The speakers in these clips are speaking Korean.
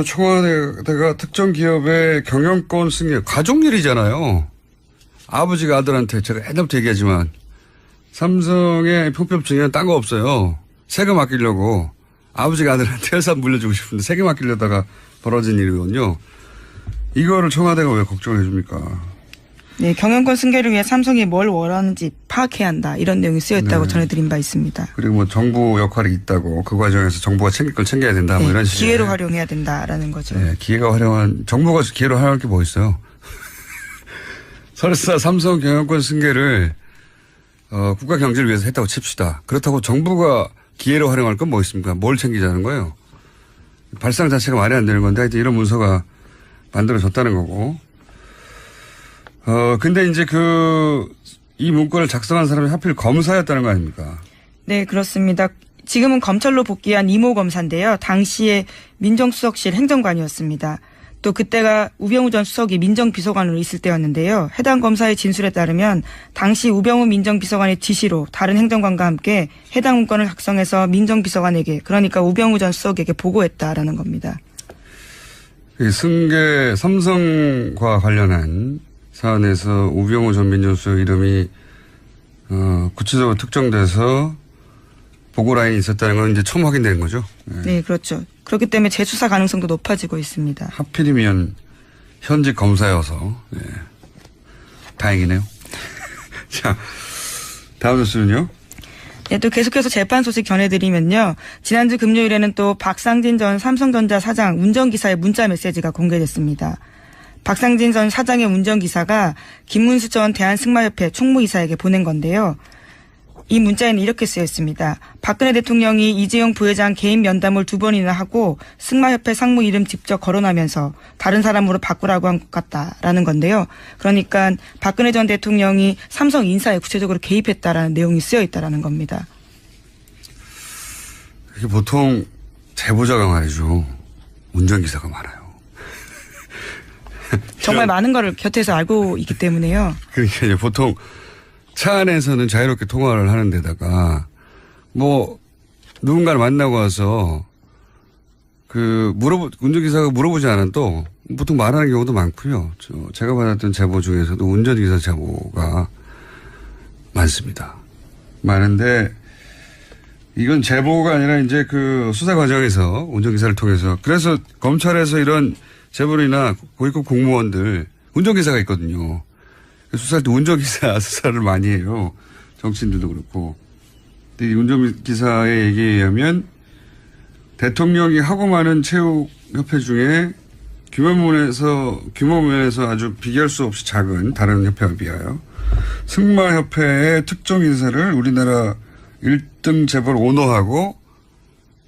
청와대가 특정 기업의 경영권 승계, 가족일이잖아요. 아버지가 아들한테 제가 옛날부터 얘기하지만 삼성의 편법증에는 딴 거 없어요. 세금 아끼려고 아버지가 아들한테 회사 물려주고 싶은데 세금 아끼려다가 벌어진 일이거든요. 이거를 청와대가 왜 걱정을 해줍니까? 네, 경영권 승계를 위해 삼성이 뭘 원하는지 파악해야 한다. 이런 내용이 쓰여있다고 전해드린 바 있습니다. 그리고 뭐 정부 역할이 있다고 그 과정에서 정부가 챙길 걸 챙겨야 된다. 뭐 이런 식의. 기회로 활용해야 된다라는 거죠. 네, 기회가 활용한, 정부가 기회로 활용할 게 뭐 있어요? 설사 삼성 경영권 승계를 국가 경제를 위해서 했다고 칩시다. 그렇다고 정부가 기회로 활용할 건 뭐 있습니까? 뭘 챙기자는 거예요? 발상 자체가 말이 안 되는 건데 하여튼 이런 문서가 만들어졌다는 거고. 근데 이제 이 문건을 작성한 사람이 하필 검사였다는 거 아닙니까? 네, 그렇습니다. 지금은 검찰로 복귀한 이모 검사인데요. 당시에 민정수석실 행정관이었습니다. 또 그때가 우병우 전 수석이 민정비서관으로 있을 때였는데요. 해당 검사의 진술에 따르면 당시 우병우 민정비서관의 지시로 다른 행정관과 함께 해당 문건을 작성해서 민정비서관에게, 그러니까 우병우 전 수석에게 보고했다라는 겁니다. 이 승계 삼성과 관련한 사안에서 우병우 전 민정수석 이름이 구체적으로 특정돼서 보고 라인이 있었다는 건 이제 처음 확인되는 거죠. 네, 그렇죠. 그렇기 때문에 재수사 가능성도 높아지고 있습니다. 하필이면 현직 검사여서 다행이네요. 자, 다음 뉴스는요. 네, 또 계속해서 재판 소식 전해드리면요. 지난주 금요일에는 또 박상진 전 삼성전자 사장 운전기사의 문자 메시지가 공개됐습니다. 박상진 전 사장의 운전기사가 김문수 전 대한승마협회 총무이사에게 보낸 건데요. 이 문자에는 이렇게 쓰여 있습니다. 박근혜 대통령이 이재용 부회장 개인 면담을 2번이나 하고 승마협회 상무 이름 직접 거론하면서 다른 사람으로 바꾸라고 한 것 같다라는 건데요. 그러니까 박근혜 전 대통령이 삼성 인사에 구체적으로 개입했다라는 내용이 쓰여 있다라는 겁니다. 이게 보통 제보자가 말이죠. 운전기사가 많아요. 정말 많은 거를 곁에서 알고 있기 때문에요. 그러니까 이제 보통 차 안에서는 자유롭게 통화를 하는 데다가 뭐 누군가를 만나고 와서 운전기사가 물어보지 않아도 보통 말하는 경우도 많고요. 제가 받았던 제보 중에서도 운전기사 제보가 많습니다. 많은데 이건 제보가 아니라 이제 수사 과정에서 운전기사를 통해서 그래서 검찰에서 이런 재벌이나 고위급 공무원들 운전기사가 있거든요. 수사할 때 운전기사 수사를 많이 해요. 정치인들도 그렇고. 근데 이 운전기사의 얘기에 의하면 대통령이 하고 많은 체육협회 중에 규모면에서 아주 비교할 수 없이 작은 다른 협회에 비하여 승마협회의 특정 인사를 우리나라 1등 재벌 오너하고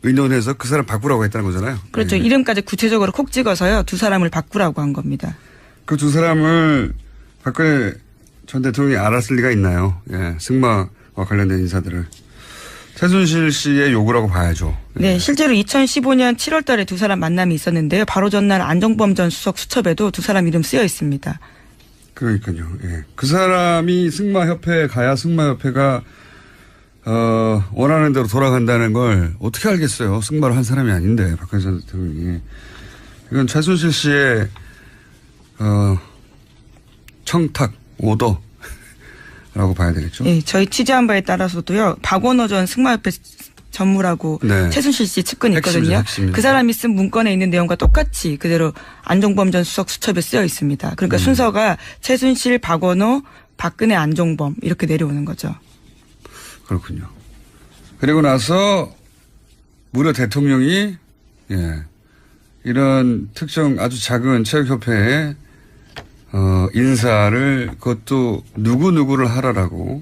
의논해서 그 사람 바꾸라고 했다는 거잖아요. 그렇죠. 네. 이름까지 구체적으로 콕 찍어서요. 2사람을 바꾸라고 한 겁니다. 그 2사람을 박근혜 전 대통령이 알았을 리가 있나요? 예, 승마와 관련된 인사들을. 최순실 씨의 요구라고 봐야죠. 예. 네, 실제로 2015년 7월 달에 2사람 만남이 있었는데요. 바로 전날 안종범 전 수석 수첩에도 2사람 이름 쓰여 있습니다. 그러니까요. 예. 그 사람이 승마협회에 가야 승마협회가 원하는 대로 돌아간다는 걸 어떻게 알겠어요? 승마를 한 사람이 아닌데, 박근혜 전 대통령이. 이건 최순실 씨의, 청탁, 오더라고 봐야 되겠죠? 네, 저희 취재한 바에 따라서도요, 박원호 전 승마협회 전무라고 네. 최순실 씨 측근이 있거든요. 핵심입니다. 그 사람이 쓴 문건에 있는 내용과 똑같이 그대로 안종범 전 수석 수첩에 쓰여 있습니다. 그러니까 순서가 최순실, 박원호, 박근혜, 안종범 이렇게 내려오는 거죠. 그렇군요. 그리고 나서 무려 대통령이 이런 특정 아주 작은 체육협회에 인사를 그것도 누구누구를 하라라고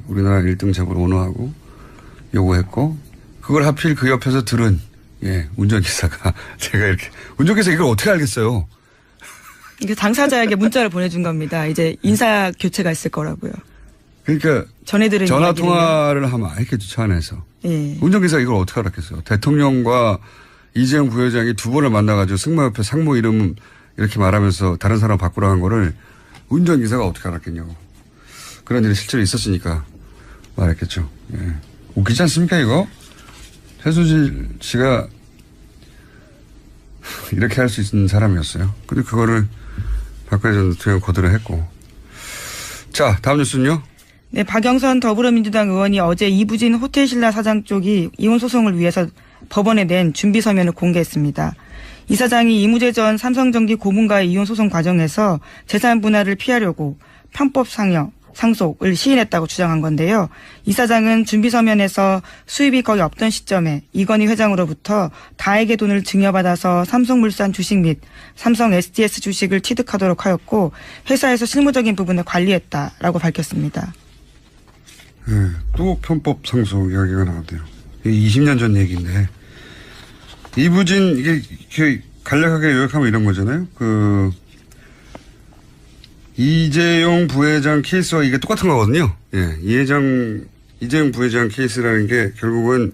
우리나라 1등 재벌 오너하고 요구했고 그걸 하필 그 옆에서 들은 운전기사가 제가 이렇게 운전기사 이걸 어떻게 알겠어요? 이게 당사자에게 문자를 보내준 겁니다. 이제 인사 교체가 있을 거라고요. 그러니까 전해들은 전화 통화를 하면 알겠죠, 차 안에서. 예. 운전기사가 이걸 어떻게 알았겠어요? 대통령과 이재용 부회장이 2번을 만나가지고 승마협회 상무 이름 이렇게 말하면서 다른 사람 바꾸라 한 거를 운전기사가 어떻게 알았겠냐고. 그런 일이 실제로 있었으니까 말했겠죠. 예. 웃기지 않습니까, 이거? 최순실 씨가 이렇게 할 수 있는 사람이었어요. 근데 그거를 박근혜 전 대통령이 거절을 했고. 자, 다음 뉴스는요. 네, 박영선 더불어민주당 의원이 어제 이부진 호텔신라 사장 쪽이 이혼 소송을 위해서 법원에 낸 준비 서면을 공개했습니다. 이 사장이 이무재 전 삼성전기 고문과의 이혼 소송 과정에서 재산 분할을 피하려고 편법 상속을 시인했다고 주장한 건데요. 이 사장은 준비 서면에서 수입이 거의 없던 시점에 이건희 회장으로부터 다에게 돈을 증여받아서 삼성물산 주식 및 삼성 SDS 주식을 취득하도록 하였고 회사에서 실무적인 부분을 관리했다라고 밝혔습니다. 네, 또 편법 상속 이야기가 나왔대요. 20년 전 얘기인데 이부진 이게 간략하게 요약하면 이런 거잖아요. 이재용 부회장 케이스와 이게 똑같은 거거든요. 예, 이재용 부회장 케이스라는 게 결국은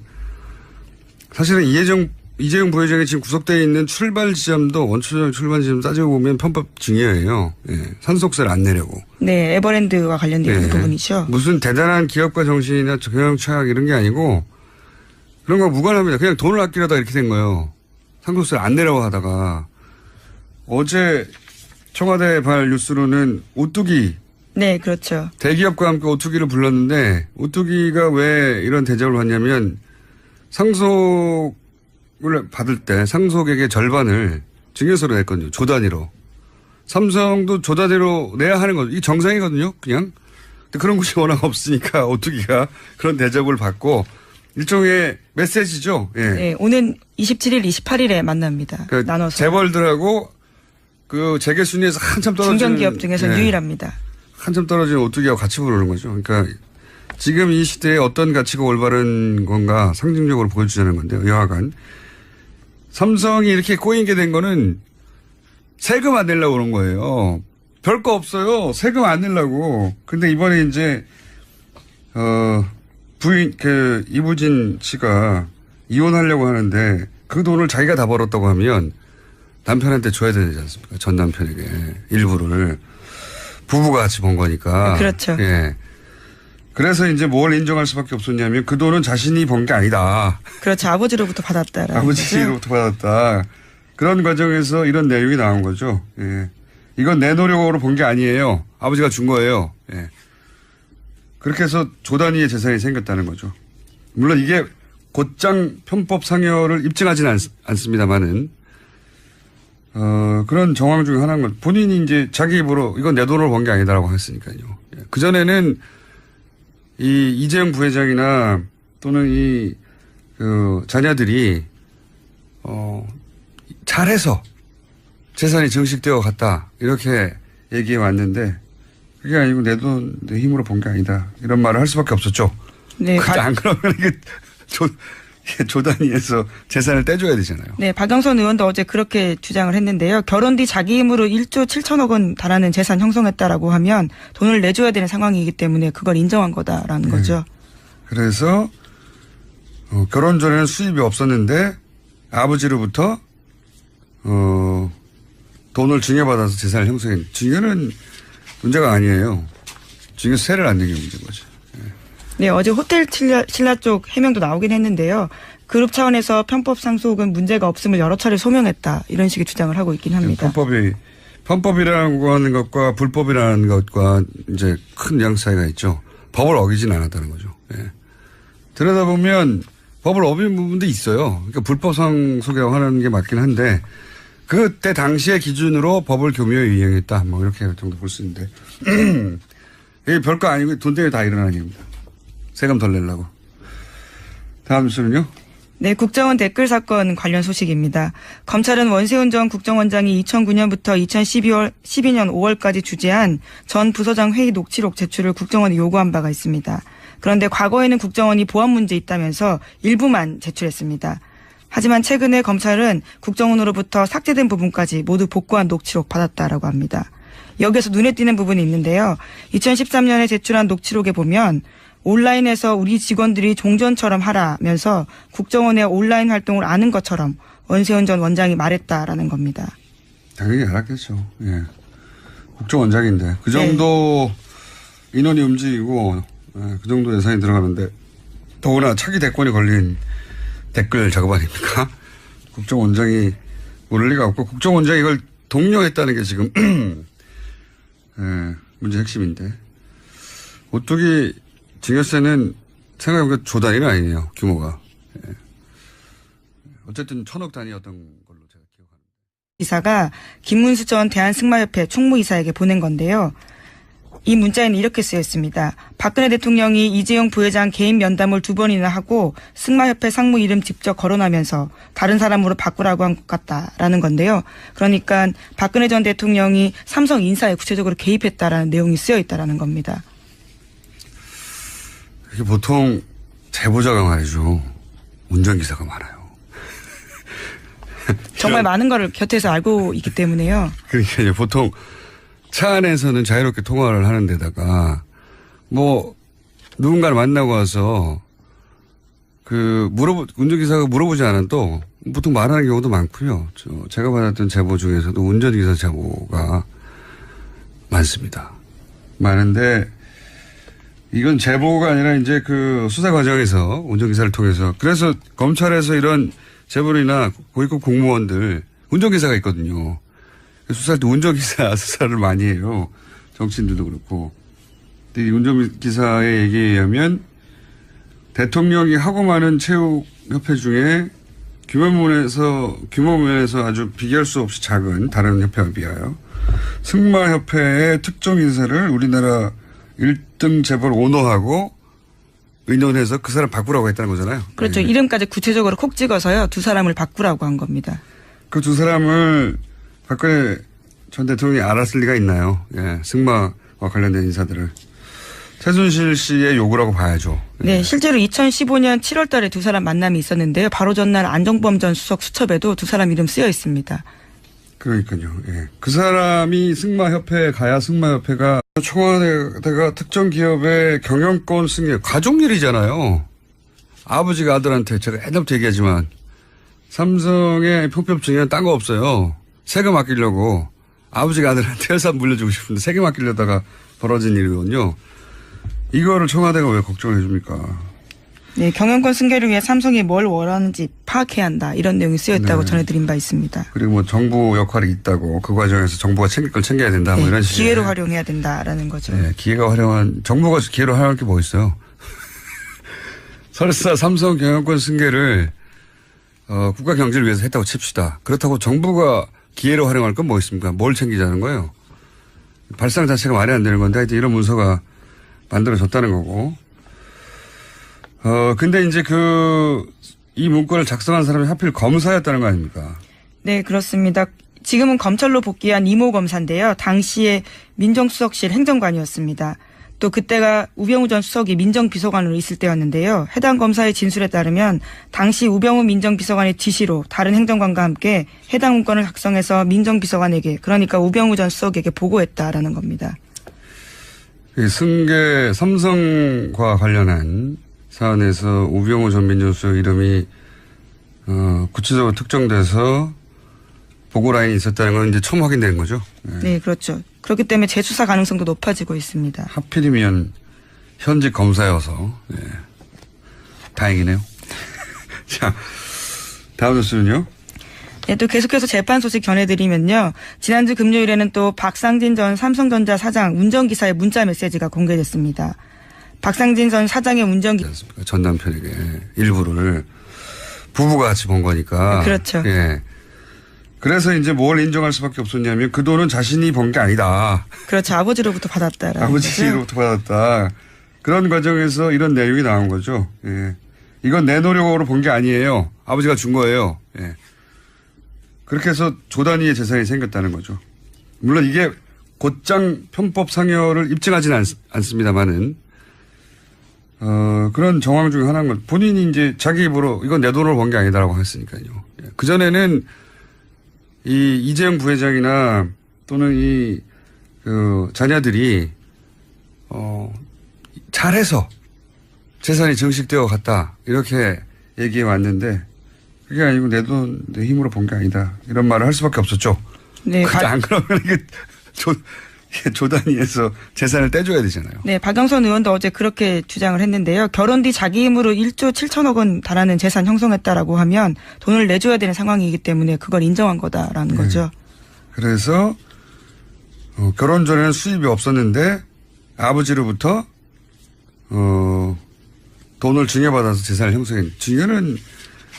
사실은 이재용 부회장이 지금 구속되어 있는 출발 지점도 원초적 출발 지점 따지고 보면 편법 증여예요. 예, 상속세를 안 내려고. 네, 에버랜드와 관련된 있는 부분이죠. 무슨 대단한 기업가 정신이나 경영 철학 이런 게 아니고 그런 거 무관합니다. 그냥 돈을 아끼려다 이렇게 된 거예요. 상속세를 안 내려고 하다가 어제 청와대 발 뉴스로는 오뚜기. 네, 그렇죠. 대기업과 함께 오뚜기를 불렀는데 오뚜기가 왜 이런 대접을 받냐면 상속을 받을 때 상속액의 절반을 증여세로 냈거든요. 조 단위로. 삼성도 조 단위로 내야 하는 거죠. 이게 정상이거든요. 그냥. 근데 그런 곳이 워낙 없으니까 오뚜기가 그런 대접을 받고 일종의 메시지죠. 예. 네, 오는 27일, 28일에 만납니다. 그러니까 나눠서. 재벌들하고 그 재계 순위에서 한참 떨어지는 중견기업 중에서 유일합니다. 한참 떨어지는 오뚜기하고 같이 부르는 거죠. 그러니까 지금 이 시대에 어떤 가치가 올바른 건가 상징적으로 보여주자는 건데요. 여하간 삼성이 이렇게 꼬인 게 된 거는 세금 안 내려고 그런 거예요. 별거 없어요. 세금 안 내려고. 근데 이번에 이제 부인 이부진 씨가 이혼하려고 하는데 그 돈을 자기가 다 벌었다고 하면 남편한테 줘야 되지 않습니까? 전 남편에게 일부를 부부가 같이 번 거니까. 그렇죠. 예. 그래서 이제 뭘 인정할 수밖에 없었냐면 그 돈은 자신이 번 게 아니다. 그렇죠. 아버지로부터 받았다라는 아버지로부터 받았다. 그런 과정에서 이런 내용이 나온 거죠. 예. 이건 내 노력으로 번 게 아니에요. 아버지가 준 거예요. 예. 그렇게 해서 조 단위의 재산이 생겼다는 거죠. 물론 이게 곧장 편법 상여를 입증하지는 않습니다만은 그런 정황 중에 하나인 건 본인이 이제 자기 입으로 이건 내 돈으로 번 게 아니다라고 했으니까요. 예. 그전에는 이 이재용 부회장이나 또는 자녀들이 잘해서 재산이 증식되어 갔다 이렇게 얘기해 왔는데 그게 아니고 내 돈, 내 힘으로 번 게 아니다 이런 말을 할 수밖에 없었죠. 네, 안 그러면 이게 조 단위에서 재산을 떼줘야 되잖아요. 네, 박영선 의원도 어제 그렇게 주장을 했는데요. 결혼 뒤 자기 힘으로 1조 7천억 원 달하는 재산 형성했다라고 하면 돈을 내줘야 되는 상황이기 때문에 그걸 인정한 거다라는 거죠. 그래서 결혼 전에는 수입이 없었는데 아버지로부터 돈을 증여받아서 재산을 형성했는데 증여는 문제가 아니에요. 증여세를 안 내게 문제인 거죠. 네, 어제 호텔 신라 쪽 해명도 나오긴 했는데요. 그룹 차원에서 편법 상속은 문제가 없음을 여러 차례 소명했다. 이런 식의 주장을 하고 있긴 합니다. 편법이라고 하는 것과 불법이라는 것과 이제 큰 뉘앙스 차이가 있죠. 법을 어기진 않았다는 거죠. 예. 들여다보면 법을 어긴 부분도 있어요. 그러니까 불법 상속이라고 하는 게 맞긴 한데 그때 당시의 기준으로 법을 교묘히 이행했다. 뭐 이렇게 정도 볼 수 있는데 이게 별거 아니고 돈 때문에 다 일어나는 일입니다. 세금 덜 내려고. 다음 뉴스는요. 네, 국정원 댓글 사건 관련 소식입니다. 검찰은 원세훈 전 국정원장이 2009년부터 2012년 5월까지 주재한 전 부서장 회의 녹취록 제출을 국정원에 요구한 바가 있습니다. 그런데 과거에는 국정원이 보안 문제 있다면서 일부만 제출했습니다. 하지만 최근에 검찰은 국정원으로부터 삭제된 부분까지 모두 복구한 녹취록 받았다라고 합니다. 여기에서 눈에 띄는 부분이 있는데요. 2013년에 제출한 녹취록에 보면 온라인에서 우리 직원들이 종전처럼 하라면서 국정원의 온라인 활동을 아는 것처럼 원세훈 전 원장이 말했다라는 겁니다. 당연히 알았겠죠. 예. 국정원장인데 그 정도 인원이 움직이고 그 정도 예산이 들어가는데 더구나 차기 대권이 걸린 댓글 작업 아닙니까? 국정원장이 모를 리가 없고 국정원장이 이걸 독려했다는 게 지금 문제 핵심인데 오뚜기 증여세는 생각해보니까 조 단위는 아니네요. 규모가. 예. 어쨌든 1,000억 단위였던 걸로 제가 기억합니다. 기사가 김문수 전 대한승마협회 총무이사에게 보낸 건데요. 이 문자에는 이렇게 쓰여 있습니다. 박근혜 대통령이 이재용 부회장 개인 면담을 2번이나 하고 승마협회 상무 이름 직접 거론하면서 다른 사람으로 바꾸라고 한 것 같다라는 건데요. 그러니까 박근혜 전 대통령이 삼성 인사에 구체적으로 개입했다라는 내용이 쓰여 있다라는 겁니다. 이게 보통 제보자가 말이죠. 운전기사가 많아요. 정말 많은 거를 곁에서 알고 있기 때문에요. 그러니까 이제 보통 차 안에서는 자유롭게 통화를 하는 데다가 뭐 누군가를 만나고 와서 운전기사가 물어보지 않아도 보통 말하는 경우도 많고요. 제가 받았던 제보 중에서도 운전기사 제보가 많습니다. 많은데 이건 제보가 아니라 이제 그 수사 과정에서 운전기사를 통해서 그래서 검찰에서 이런 제보이나 고위급 공무원들 운전기사가 있거든요. 수사할 때 운전기사 수사를 많이 해요. 정치인들도 그렇고. 근데 이 운전기사의 얘기에 의하면 대통령이 하고 많은 체육협회 중에 규모 면에서 아주 비교할 수 없이 작은 다른 협회에 비하여 승마협회의 특정 인사를 우리나라 1등 재벌 오너하고 의논해서 그 사람 바꾸라고 했다는 거잖아요. 그렇죠. 네. 이름까지 구체적으로 콕 찍어서요. 2사람을 바꾸라고 한 겁니다. 그 2사람을 박근혜 전 대통령이 알았을 리가 있나요? 예, 승마와 관련된 인사들을. 최순실 씨의 요구라고 봐야죠. 예. 네, 실제로 2015년 7월 달에 2사람 만남이 있었는데요. 바로 전날 안정범 전 수석 수첩에도 2사람 이름 쓰여 있습니다. 그러니까요. 예. 그 사람이 승마협회, 가야 승마협회가 청와대가 특정 기업의 경영권 승계, 가족일이잖아요. 아버지가 아들한테 제가 옛날부터 얘기하지만 삼성의 평평증에는 딴 거 없어요. 세금 아끼려고 아버지가 아들한테 회사 물려주고 싶은데 세금 아끼려다가 벌어진 일이거든요. 이거를 청와대가 왜 걱정을 해줍니까? 네, 경영권 승계를 위해 삼성이 뭘 원하는지 파악해야 한다. 이런 내용이 쓰여 있다고 네. 전해드린 바 있습니다. 그리고 뭐 정부 역할이 있다고 그 과정에서 정부가 챙길 걸 챙겨야 된다. 뭐 네, 이런 식의. 기회로 활용해야 된다라는 거죠. 네, 정부가 기회로 활용할 게 뭐 있어요? 설사 삼성 경영권 승계를 국가 경제를 위해서 했다고 칩시다. 그렇다고 정부가 기회로 활용할 건 뭐 있습니까? 뭘 챙기자는 거예요? 발상 자체가 말이 안 되는 건데 하여튼 이런 문서가 만들어졌다는 거고. 근데 이제 이 문건을 작성한 사람이 하필 검사였다는 거 아닙니까? 네, 그렇습니다. 지금은 검찰로 복귀한 이모 검사인데요. 당시에 민정수석실 행정관이었습니다. 또 그때가 우병우 전 수석이 민정비서관으로 있을 때였는데요. 해당 검사의 진술에 따르면 당시 우병우 민정비서관의 지시로 다른 행정관과 함께 해당 문건을 작성해서 민정비서관에게 그러니까 우병우 전 수석에게 보고했다라는 겁니다. 승계 삼성과 관련한 사안에서 우병우 전 민정수석 이름이 구체적으로 특정돼서 보고 라인이 있었다는 건 이제 처음 확인된 거죠. 네, 그렇죠. 그렇기 때문에 재수사 가능성도 높아지고 있습니다. 하필이면 현직 검사여서 다행이네요. 자, 다음 뉴스는요. 네, 또 계속해서 재판 소식 전해드리면요. 지난주 금요일에는 또 박상진 전 삼성전자 사장 운전기사의 문자 메시지가 공개됐습니다. 박상진 전 사장의 전 남편에게 일부를 부부가 같이 번 거니까. 그렇죠. 예. 그래서 이제 뭘 인정할 수밖에 없었냐면 그 돈은 자신이 번 게 아니다. 그렇죠. 아버지로부터 받았다라는 아버지로부터 받았다. 그런 과정에서 이런 내용이 나온 거죠. 예. 이건 내 노력으로 본 게 아니에요. 아버지가 준 거예요. 예. 그렇게 해서 조 단위의 재산이 생겼다는 거죠. 물론 이게 곧장 편법 상여를 입증하지는 않습니다만은 그런 정황 중에 하나인 건 본인이 이제 자기 입으로 이건 내 돈으로 번 게 아니다라고 했으니까요. 예. 그전에는 이재용 부회장이나 또는 자녀들이 잘해서 재산이 증식되어 갔다 이렇게 얘기해 왔는데 그게 아니고 내 돈 내 힘으로 본 게 아니다 이런 말을 할 수밖에 없었죠. 네. 안 그러면 조 단위에서 재산을 떼줘야 되잖아요. 네, 박영선 의원도 어제 그렇게 주장을 했는데요. 결혼 뒤 자기 힘으로 1조 7천억 원 달하는 재산 형성했다라고 하면 돈을 내줘야 되는 상황이기 때문에 그걸 인정한 거다라는 거죠. 그래서 결혼 전에는 수입이 없었는데 아버지로부터 돈을 증여받아서 재산을 형성했. 증여는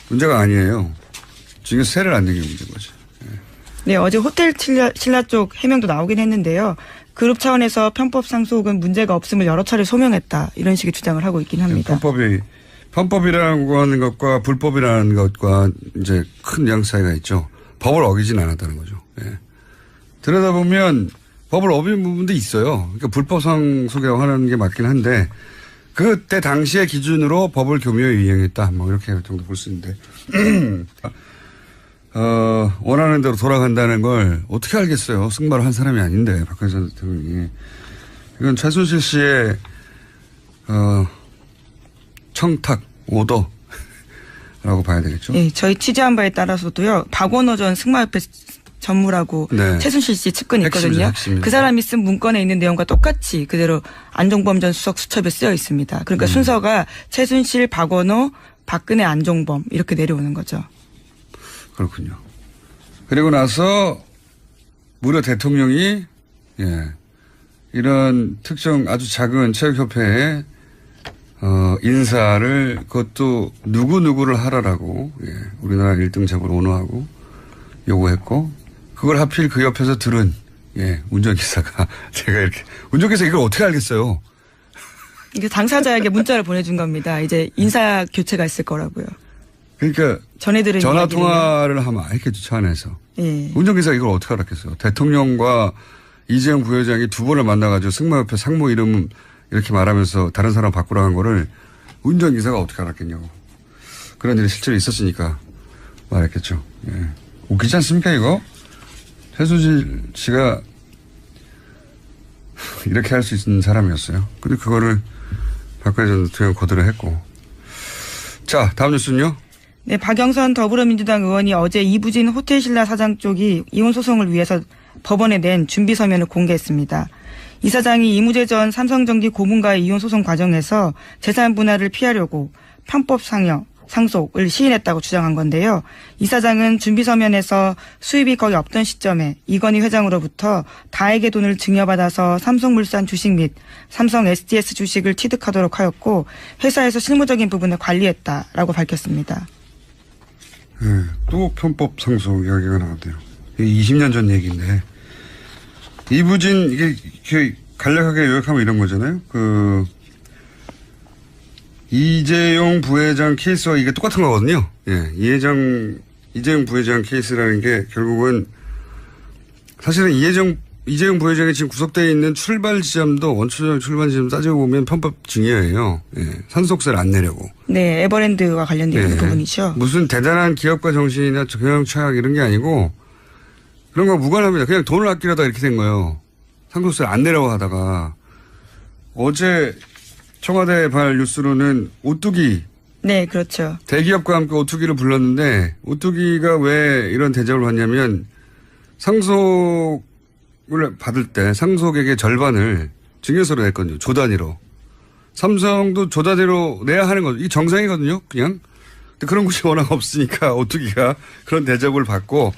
문제가 아니에요. 증여 세를 안 내게 문제인 거죠. 네, 어제 호텔 신라 쪽 해명도 나오긴 했는데요. 그룹 차원에서 편법 상속은 문제가 없음을 여러 차례 소명했다. 이런 식의 주장을 하고 있긴 합니다. 편법이라고 하는 것과 불법이라는 것과 이제 큰 양 차이가 있죠. 법을 어기진 않았다는 거죠. 예. 들여다보면 법을 어긴 부분도 있어요. 그러니까 불법 상속이라고 하는 게 맞긴 한데 그때 당시의 기준으로 법을 교묘히 이행했다. 뭐 이렇게 정도 볼 수 있는데 원하는 대로 돌아간다는 걸 어떻게 알겠어요. 승마를 한 사람이 아닌데 박근혜 대통령이. 이건 최순실 씨의 청탁 오더라고 봐야 되겠죠. 네, 저희 취재한 바에 따라서도요. 박원호 전 승마협회 전무라고 네. 최순실 씨 측근이 있거든요. 핵심입니다. 그 사람이 쓴 문건에 있는 내용과 똑같이 그대로 안종범 전 수석 수첩에 쓰여 있습니다. 그러니까 순서가 최순실, 박원호, 박근혜, 안종범 이렇게 내려오는 거죠. 그렇군요. 그리고 나서 무려 대통령이 이런 특정 아주 작은 체육협회에 인사를 그것도 누구누구를 하라라고 우리나라 1등 재벌 오너하고 요구했고 그걸 하필 그 옆에서 들은 운전기사가 제가 이렇게 운전기사 이걸 어떻게 알겠어요. 이게 당사자에게 문자를 보내준 겁니다. 이제 인사 교체가 있을 거라고요. 그러니까 전해들은 전화 통화를 하면 알겠죠. 차 안에서. 예. 운전기사가 이걸 어떻게 알았겠어요. 대통령과 이재용 부회장이 두 번을 만나가지고 승마협회 상무 이름 이렇게 말하면서 다른 사람 바꾸라 한 거를 운전기사가 어떻게 알았겠냐고. 그런 일이 실제로 있었으니까 말했겠죠. 예. 웃기지 않습니까 이거? 최순실 씨가 이렇게 할 수 있는 사람이었어요. 근데 그거를 박근혜 전 대통령 거절을 했고. 자, 다음 뉴스는요. 네, 박영선 더불어민주당 의원이 어제 이부진 호텔신라 사장 쪽이 이혼 소송을 위해서 법원에 낸 준비 서면을 공개했습니다. 이 사장이 이무재 전 삼성전기 고문과의 이혼 소송 과정에서 재산 분할을 피하려고 편법 상속을 시인했다고 주장한 건데요. 이 사장은 준비 서면에서 수입이 거의 없던 시점에 이건희 회장으로부터 다에게 돈을 증여받아서 삼성물산 주식 및 삼성 SDS 주식을 취득하도록 하였고 회사에서 실무적인 부분을 관리했다라고 밝혔습니다. 또 편법 상속 이야기가 나왔대요. 20년 전 얘기인데 이부진 이게 간략하게 요약하면 이런 거잖아요. 이재용 부회장 케이스와 이게 똑같은 거거든요. 이재용 부회장 케이스라는 게 결국은 사실은 이재용 부회장이 지금 구속되어 있는 출발 지점도 원초적 출발 지점 따지고 보면 편법 증여예요. 상속세를 안 내려고. 네, 에버랜드와 관련된 부분이죠. 무슨 대단한 기업가 정신이나 경영 철학 이런 게 아니고 그런 거 무관합니다. 그냥 돈을 아끼려다 이렇게 된 거예요. 상속세를 안 내려고 하다가 어제 청와대 발 뉴스로는 오뚜기. 네, 그렇죠. 대기업과 함께 오뚜기를 불렀는데 오뚜기가 왜 이런 대접을 받냐면 상속을 받을 때 상속액의 절반을 증여세로 냈거든요. 조 단위로. 삼성도 조 단위로 내야 하는 거죠. 이게 정상이거든요. 그냥. 근데 그런 곳이 워낙 없으니까 오뚜기가 그런 대접을 받고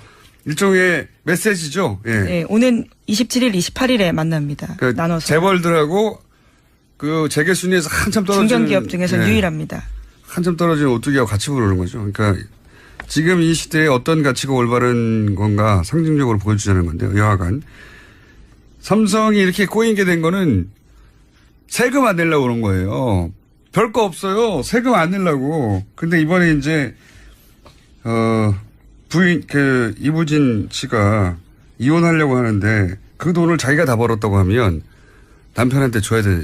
일종의 메시지죠. 네, 오는 27일, 28일에 만납니다. 그러니까 나눠서. 재벌들하고 그 재계 순위에서 한참 떨어지는 중견기업 중에서 유일합니다. 한참 떨어진 오뚜기하고 같이 부르는 거죠. 그러니까 지금 이 시대에 어떤 가치가 올바른 건가 상징적으로 보여주자는 건데요. 여하간 삼성이 이렇게 꼬인 게 된 거는 세금 안 내려고 그런 거예요. 별거 없어요. 세금 안 내려고. 근데 이번에 이제 부인 이부진 씨가 이혼하려고 하는데 그 돈을 자기가 다 벌었다고 하면 남편한테 줘야 되죠.